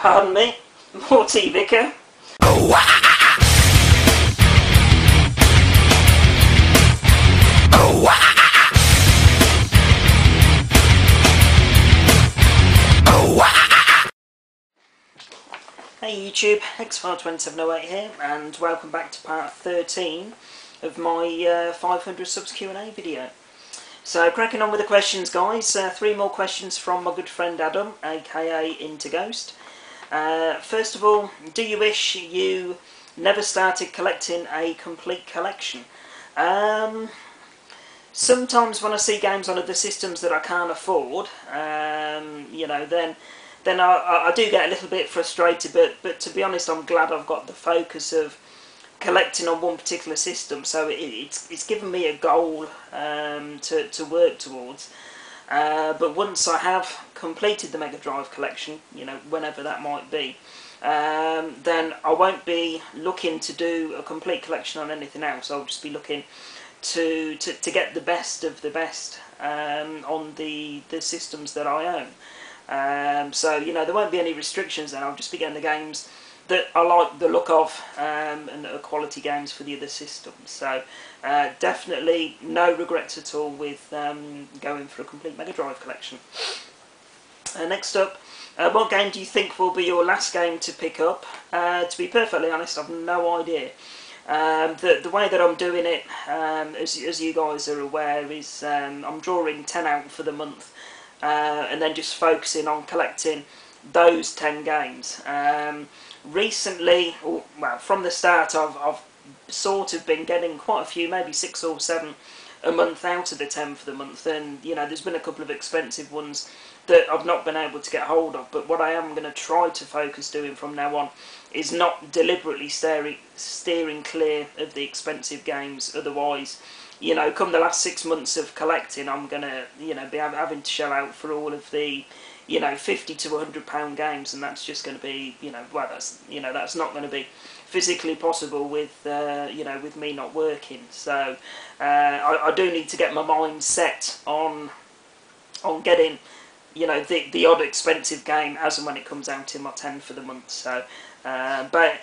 Pardon me, Morty Vicar. Hey YouTube, Xfile2708 here, and welcome back to part 13 of my 500 subs Q&A video. So, cracking on with the questions, guys. 3 more questions from my good friend Adam, aka Interghost. First of all, do you wish you never started collecting a complete collection? Sometimes when I see games on other systems that I can't afford, you know, then I do get a little bit frustrated, but to be honest, I'm glad I've got the focus of collecting on one particular system, so it's given me a goal to work towards. But once I have completed the Mega Drive collection, you know, whenever that might be, then I won't be looking to do a complete collection on anything else. I'll just be looking to get the best of the best on the systems that I own. So, you know, there won't be any restrictions then. I'll just be getting the games that I like the look of and are quality games for the other systems. So definitely no regrets at all with going for a complete Mega Drive collection. Next up, what game do you think will be your last game to pick up? To be perfectly honest, I've no idea. The way that I'm doing it, as you guys are aware, is I'm drawing 10 out for the month and then just focusing on collecting those 10 games. Recently, well, from the start, I've sort of been getting quite a few, maybe 6 or 7 a month out of the 10 for the month, and you know, there's been a couple of expensive ones that I've not been able to get hold of. But what I am going to try to focus doing from now on is not deliberately steering clear of the expensive games. Otherwise, you know, come the last 6 months of collecting, I'm going to, you know, be having to shell out for all of the, you know, £50 to £100 games, and that's just going to be, you know, well, that's, you know, that's not going to be physically possible with, you know, with me not working. So I do need to get my mind set on getting, you know, the odd expensive game as and when it comes out in my 10 for the month. So, but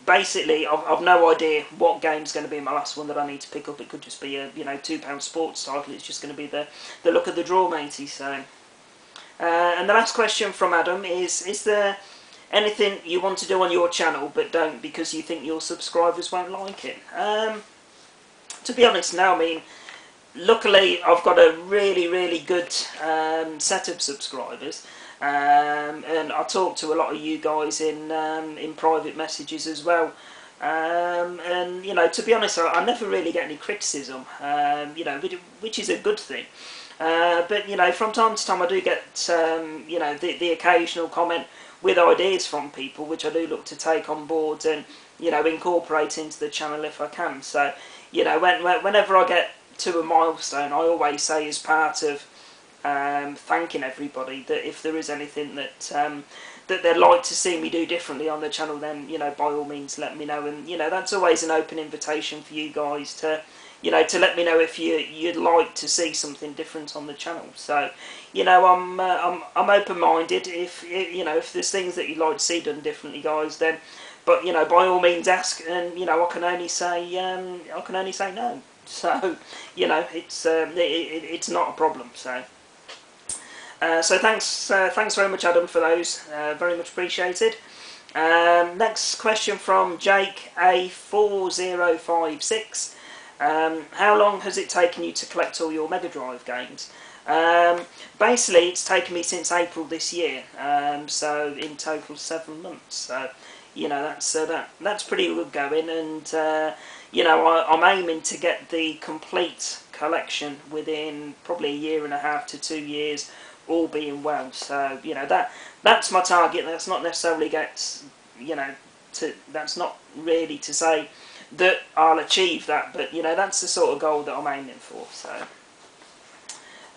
basically, I've no idea what game's going to be my last one that I need to pick up. It could just be a, you know, £2 sports title. It's just going to be the look of the draw, matey. So. And the last question from Adam is there anything you want to do on your channel but don't because you think your subscribers won't like it? To be honest now, I mean, luckily I've got a really good set of subscribers, and I talk to a lot of you guys in private messages as well. And you know, to be honest, I never really get any criticism, you know, which is a good thing. But you know, from time to time I do get you know, the occasional comment with ideas from people, which I do look to take on board and, you know, incorporate into the channel if I can. So, you know, whenever I get to a milestone, I always say as part of thanking everybody that if there is anything that that they'd like to see me do differently on the channel, then, you know, by all means let me know. And, you know, that's always an open invitation for you guys to, you know, to let me know if you'd like to see something different on the channel. So, you know, I'm open-minded. If, you know, if there's things that you'd like to see done differently, guys, then, but, you know, by all means ask, and, you know, I can only say no. So, you know, it's not a problem. So. So thanks very much, Adam, for those. Very much appreciated. Next question from Jake A4056. How long has it taken you to collect all your Mega Drive games? Basically, it's taken me since April this year. So in total 7 months. So, you know, that's pretty good going, and you know, I'm aiming to get the complete collection within probably 1.5 to 2 years. All being well. So, you know, that's my target. That's not necessarily you know, that's not really to say that I'll achieve that, but, you know, that's the sort of goal that I'm aiming for. So,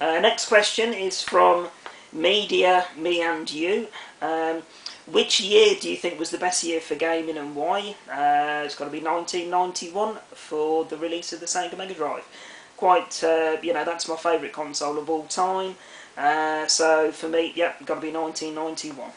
next question is from Media Me and You. Which year do you think was the best year for gaming, and why? It's got to be 1991 for the release of the Sega Mega Drive. Quite, you know, that's my favourite console of all time. So for me, yeah, got to be 1991.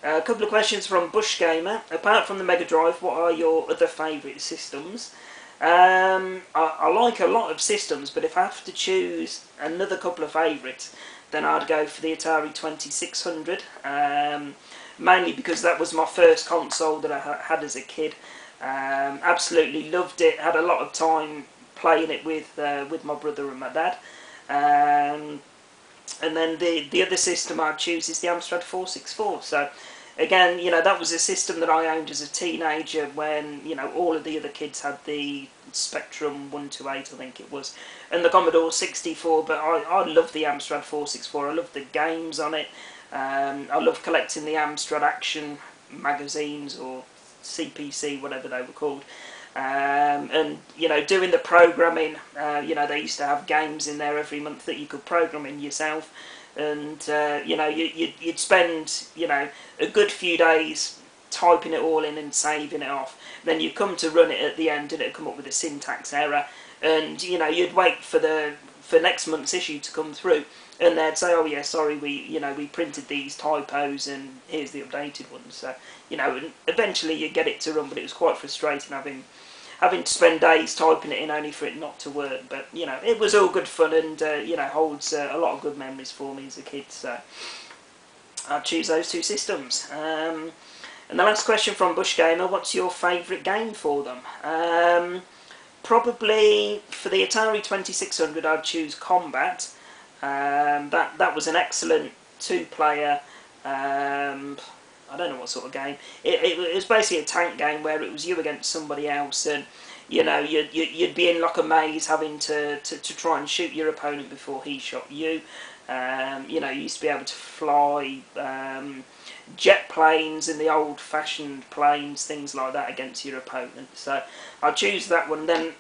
A couple of questions from Bush Gamer. Apart from the Mega Drive, what are your other favourite systems? I like a lot of systems, but if I have to choose another couple of favourites, then I'd go for the Atari 2600. Mainly because that was my first console that I had as a kid. Absolutely loved it. Had a lot of time playing it with my brother and my dad. And then the other system I'd choose is the Amstrad 464. So again, you know, that was a system that I owned as a teenager when, you know, all of the other kids had the Spectrum 128, I think it was, and the Commodore 64, but I love the Amstrad 464. I love the games on it. I love collecting the Amstrad Action magazines, or CPC, whatever they were called. And, you know, doing the programming, you know, they used to have games in there every month that you could program in yourself. And, you know, you'd spend, you know, a good few days typing it all in and saving it off. Then you come to run it at the end and it'd come up with a syntax error. And, you know, you'd wait for next month's issue to come through. And they'd say, oh yeah, sorry, we printed these typos and here's the updated ones. So, you know, and eventually you get it to run, but it was quite frustrating having to spend days typing it in only for it not to work. But, you know, it was all good fun and, you know, holds a lot of good memories for me as a kid. So I'd choose those two systems. And the last question from Bush Gamer, what's your favourite game for them? Probably for the Atari 2600 I'd choose Combat. That was an excellent two-player, I don't know what sort of game. It was basically a tank game where it was you against somebody else, and you know you'd be in like a maze having to try and shoot your opponent before he shot you. You know, you used to be able to fly jet planes in the old-fashioned planes, things like that, against your opponent. So I'd choose that one. Then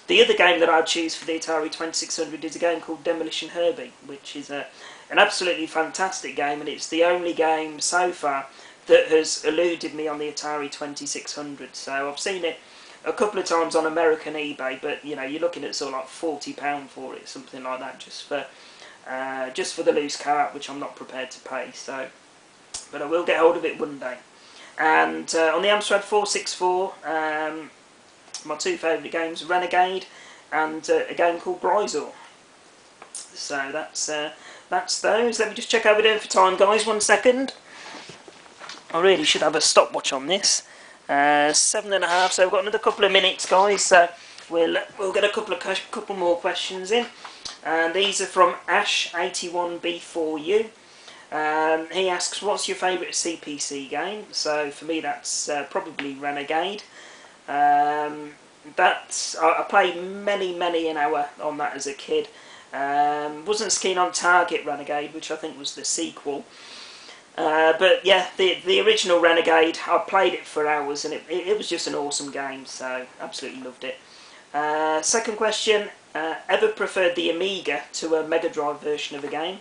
the other game that I'd choose for the Atari 2600 is a game called Demolition Herbie, which is an absolutely fantastic game, and it's the only game so far that has eluded me on the Atari 2600. So I've seen it a couple of times on American eBay, but you know, you're looking at sort of like £40 for it, something like that, just for the loose cart, which I'm not prepared to pay. So, but I will get hold of it one day. And on the Amstrad 464, my two favourite games, Renegade and a game called Bryzor. So that's those. Let me just check how we're doing for time, guys. 1 second. I really should have a stopwatch on this. 7.5. So we've got another couple of minutes, guys. So we'll get a couple more questions in. And these are from Ash81B4U. He asks, what's your favourite CPC game? So for me, that's probably Renegade. I played many an hour on that as a kid. Wasn't so keen on Target Renegade, which I think was the sequel. But yeah, the original Renegade, I played it for hours, and it was just an awesome game, so absolutely loved it. Second question, ever preferred the Amiga to a Mega Drive version of a game?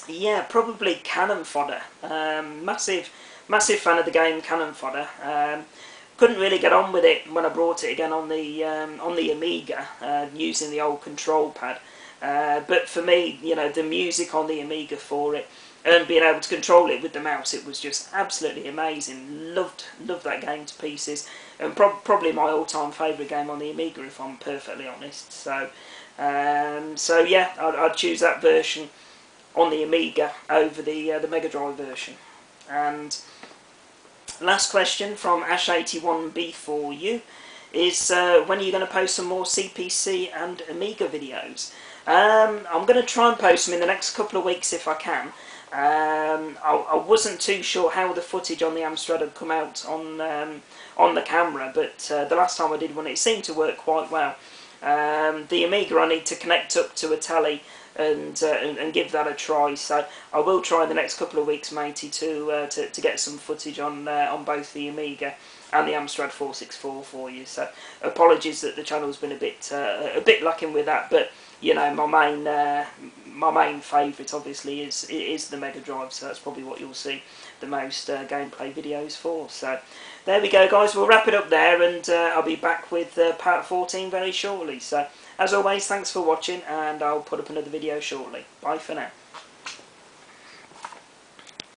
Yeah, probably Cannon Fodder. Massive fan of the game Cannon Fodder. Couldn't really get on with it when I brought it again on the Amiga, using the old control pad. But for me, you know, the music on the Amiga for it, and being able to control it with the mouse, it was just absolutely amazing. Loved that game to pieces, and probably my all-time favourite game on the Amiga, if I'm perfectly honest. So, so yeah, I'd choose that version on the Amiga over the Mega Drive version. And last question from Ash81B4U is, when are you going to post some more CPC and Amiga videos? I'm going to try and post them in the next couple of weeks if I can. I wasn't too sure how the footage on the Amstrad had come out on the camera, but the last time I did one, it seemed to work quite well. The Amiga, I need to connect up to a telly and give that a try. So I will try in the next couple of weeks, matey, to get some footage on both the Amiga and the Amstrad 464 for you. So apologies that the channel's been a bit lacking with that, but you know, my main favourite obviously is the Mega Drive, so that's probably what you'll see the most gameplay videos for. So there we go, guys, we'll wrap it up there, and I'll be back with part 14 very shortly. So as always, thanks for watching, and I'll put up another video shortly. Bye for now.